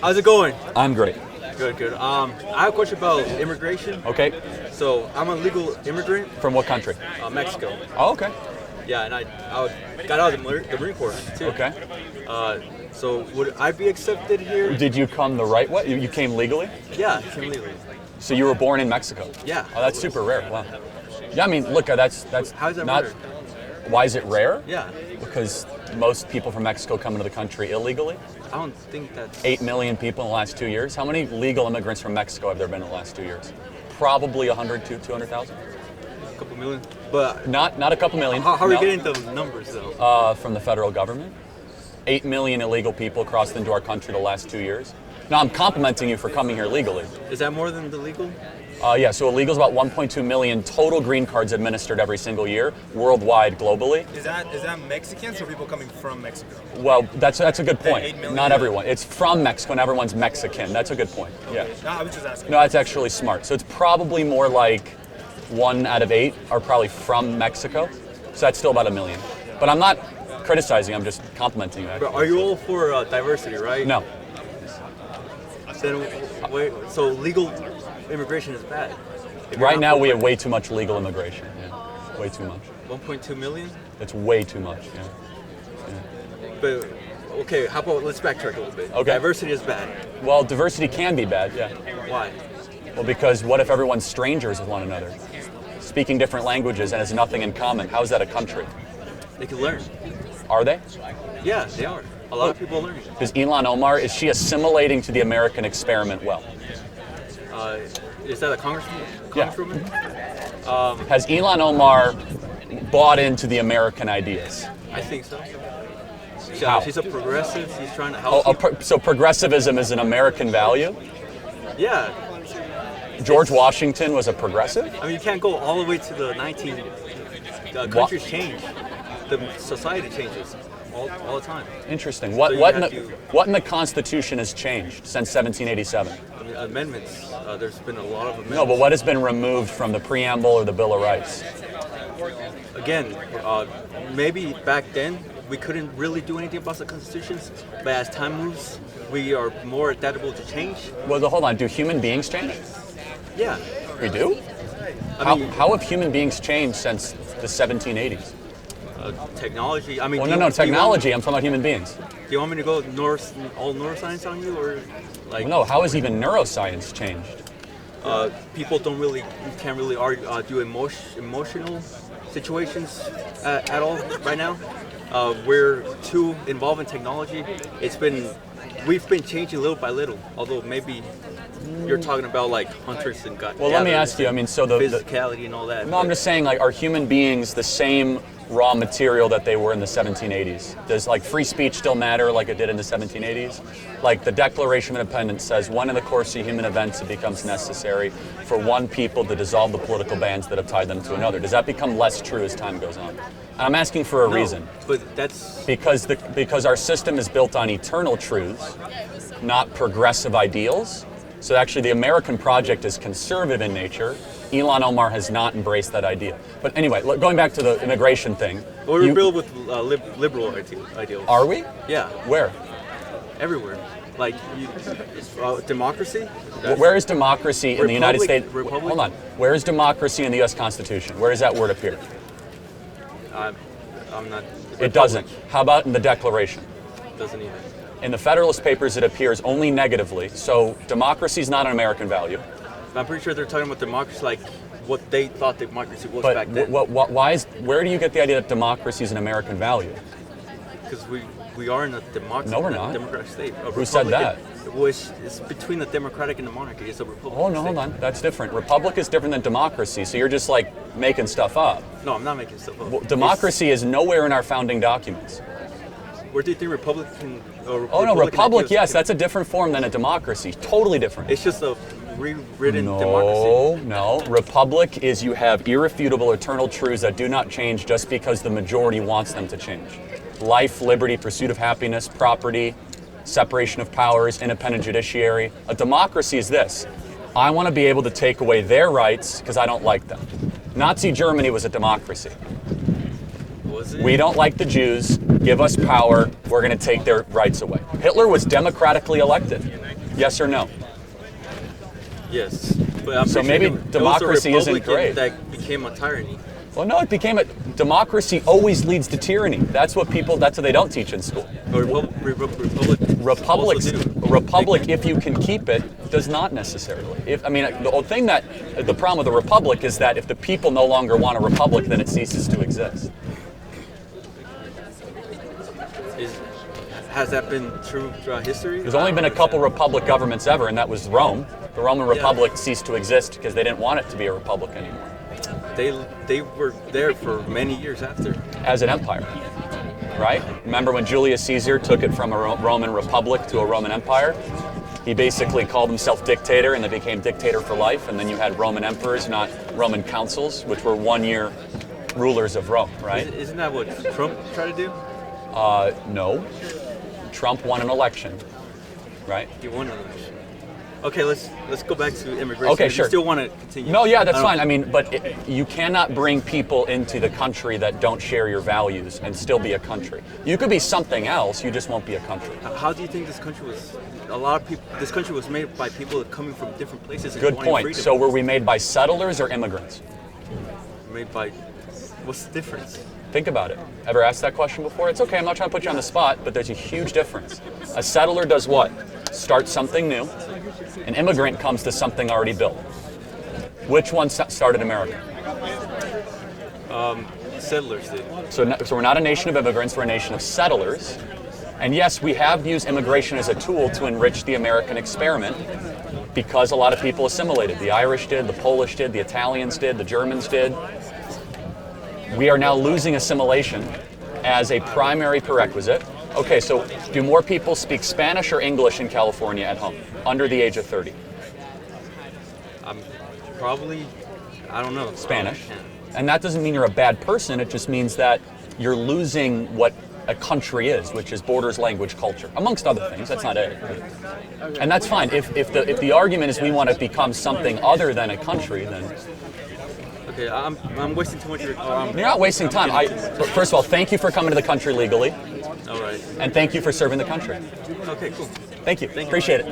How's it going? I'm great. Good, good. I have a question about immigration. Okay. So I'm a legal immigrant. From what country? Mexico. Oh, okay. Yeah, and I got out of the Marine Corps too. Okay. So would I be accepted here? Did you come the right way? You came legally? Yeah, I came legally. So you were born in Mexico? Yeah. Oh, that's super rare. Wow. Yeah, I mean, look, that's How is that not. rare? Why is it rare? Yeah. Because most people from Mexico come into the country illegally. I don't think that's 8 million people in the last 2 years. How many legal immigrants from Mexico have there been in the last 2 years? Probably 100 to 200,000. a couple million. But Not a couple million. how are we No. getting the numbers though? From the federal government. 8 million illegal people crossed into our country the last 2 years. Now, I'm complimenting you for coming here legally. Is that more than the legal? Yeah, so illegal is about 1.2 million total green cards administered every single year, worldwide, globally. Is that Mexicans or people coming from Mexico? Well, that's a good point. 8 million? Not everyone. It's from Mexico and everyone's Mexican. That's a good point. Yeah. No, I was just asking. No, that's actually smart. So it's probably more like 1 out of 8 are probably from Mexico. So that's still about 1 million. But I'm not criticizing, I'm just complimenting you. But are you all for diversity, right? No. Then wait, so legal immigration is bad. If you're Right not now for we have way too much legal immigration. Yeah. Way too much. 1.2 million. It's way too much. Yeah. But okay, how about let's backtrack a little bit. Okay. Diversity is bad. Well, diversity can be bad, yeah. Why? Well, because what if everyone's strangers with one another? Speaking different languages and has nothing in common. How is that a country? They can learn. Are they? Yeah, they are. A lot of people are learning. Does Ilhan Omar, is she assimilating to the American experiment well? Is that a congresswoman? Has Ilhan Omar bought into the American ideas? I think so. How? She's a progressive. She's trying to help. So progressivism is an American value? Yeah. George Washington was a progressive? I mean, you can't go all the way to the 19. The countries change. The society changes all the time. Interesting. So What you in have the to- what in the Constitution has changed since 1787? I mean, amendments. There's been a lot of amendments. No, but what has been removed from the preamble or the Bill of Rights? Again, maybe back then we couldn't really do anything about the constitutions, but as time moves, we are more adaptable to change. Well, hold on. Do human beings change? Yeah. We do? I mean, How have human beings changed since the 1780s? technology. I mean, Well, no, technology. I'm talking about human beings. Do you want me to go all neuroscience on you, or like? Well, no, how has even neuroscience changed? People can't really argue, do emotional situations at all right now. We're too involved in technology. We've been changing little by little. Although maybe you're talking about like hunters and gatherers. Well, let me ask you. I mean, so the physicality and all that. no, I'm just saying, like, are human beings the same raw material that they were in the 1780s? Does like free speech still matter like it did in the 1780s? Like the Declaration of Independence says, when in the course of human events it becomes necessary for one people to dissolve the political bands that have tied them to another. Does that become less true as time goes on? I'm asking for a reason. But that's Because our system is built on eternal truths, not progressive ideals. So actually the American project is conservative in nature. Ilhan Omar has not embraced that idea. But anyway, going back to the immigration thing. we're built with liberal ideals. Are we? Yeah, Where? everywhere. Like democracy. Where is democracy in the United States? Republic? Hold on. Where is democracy in the U.S. Constitution? Where does that word appear? I'm not. It doesn't. How about in the Declaration? Doesn't either. In the Federalist Papers, it appears only negatively. So democracy is not an American value. I'm pretty sure they're talking about democracy like what they thought democracy was But back then. where do you get the idea that democracy is an American value? Because we are in a democracy. No, we're not. Democratic state. Who said that? It's between the democratic and the monarchy. It's a republic. Oh, no, hold on. That's different. Republic is different than democracy. So you're just like making stuff up. No, I'm not making stuff up. Well, democracy is nowhere in our founding documents. Where do you think Republican? Oh, no, republic, yes, that's a different form than a democracy. Totally different. It's just a rewritten democracy. No. Republic is you have irrefutable eternal truths that do not change just because the majority wants them to change. Life, liberty, pursuit of happiness, property, separation of powers, independent judiciary. A democracy is this. I want to be able to take away their rights because I don't like them. Nazi Germany was a democracy. Was it? We don't like the Jews, give us power, we're going to take their rights away. Hitler was democratically elected. Yes or no? Yes, but I'm So pretty maybe sure it was a democracy isn't Republican great. that became a tyranny. Well, no, it became a democracy always leads to tyranny. That's what they don't teach in school. But Republics, also do. a republic, if you can keep it, does not necessarily. The problem with a republic is that if the people no longer want a republic, then it ceases to exist. Has that been true throughout history? There's only been a couple republic governments ever, and that was Rome. The Roman Republic ceased to exist because they didn't want it to be a republic anymore. They were there for many years after. As an empire, right? Remember when Julius Caesar took it from a Roman republic to a Roman empire? He basically called himself dictator, and they became dictator for life. And then you had Roman emperors, not Roman consuls, which were one-year rulers of Rome, right? Isn't that what Trump tried to do? No. Trump won an election, right? He won an election. Okay, let's go back to immigration. Okay, If sure. You still want to continue? No, yeah, that's fine. I mean, but you cannot bring people into the country that don't share your values and still be a country. You could be something else, you just won't be a country. How do you think this country was? A lot of people. This country was made by people coming from different places. And Good wanting point. freedom. So were we made by settlers or immigrants? Made by. What's the difference? Think about it. Ever asked that question before? It's okay, I'm not trying to put you on the spot, but there's a huge difference. A settler does what? Starts something new. An immigrant comes to something already built. Which one started America? Settlers did. So we're not a nation of immigrants, we're a nation of settlers. And yes, we have used immigration as a tool to enrich the American experiment because a lot of people assimilated. The Irish did, the Polish did, the Italians did, the Germans did. We are now losing assimilation as a primary prerequisite. Okay, so do more people speak Spanish or English in California at home, under the age of 30? Probably, I don't know. Spanish. And that doesn't mean you're a bad person, it just means that you're losing what a country is, which is borders, language, culture, amongst other things. That's not it. And that's fine. If the argument is we want to become something other than a country, then... Okay, I'm wasting too much of your time. You're not wasting time. First of all, thank you for coming to the country legally, All right. and thank you for serving the country. Okay, cool. Thank you. Appreciate it.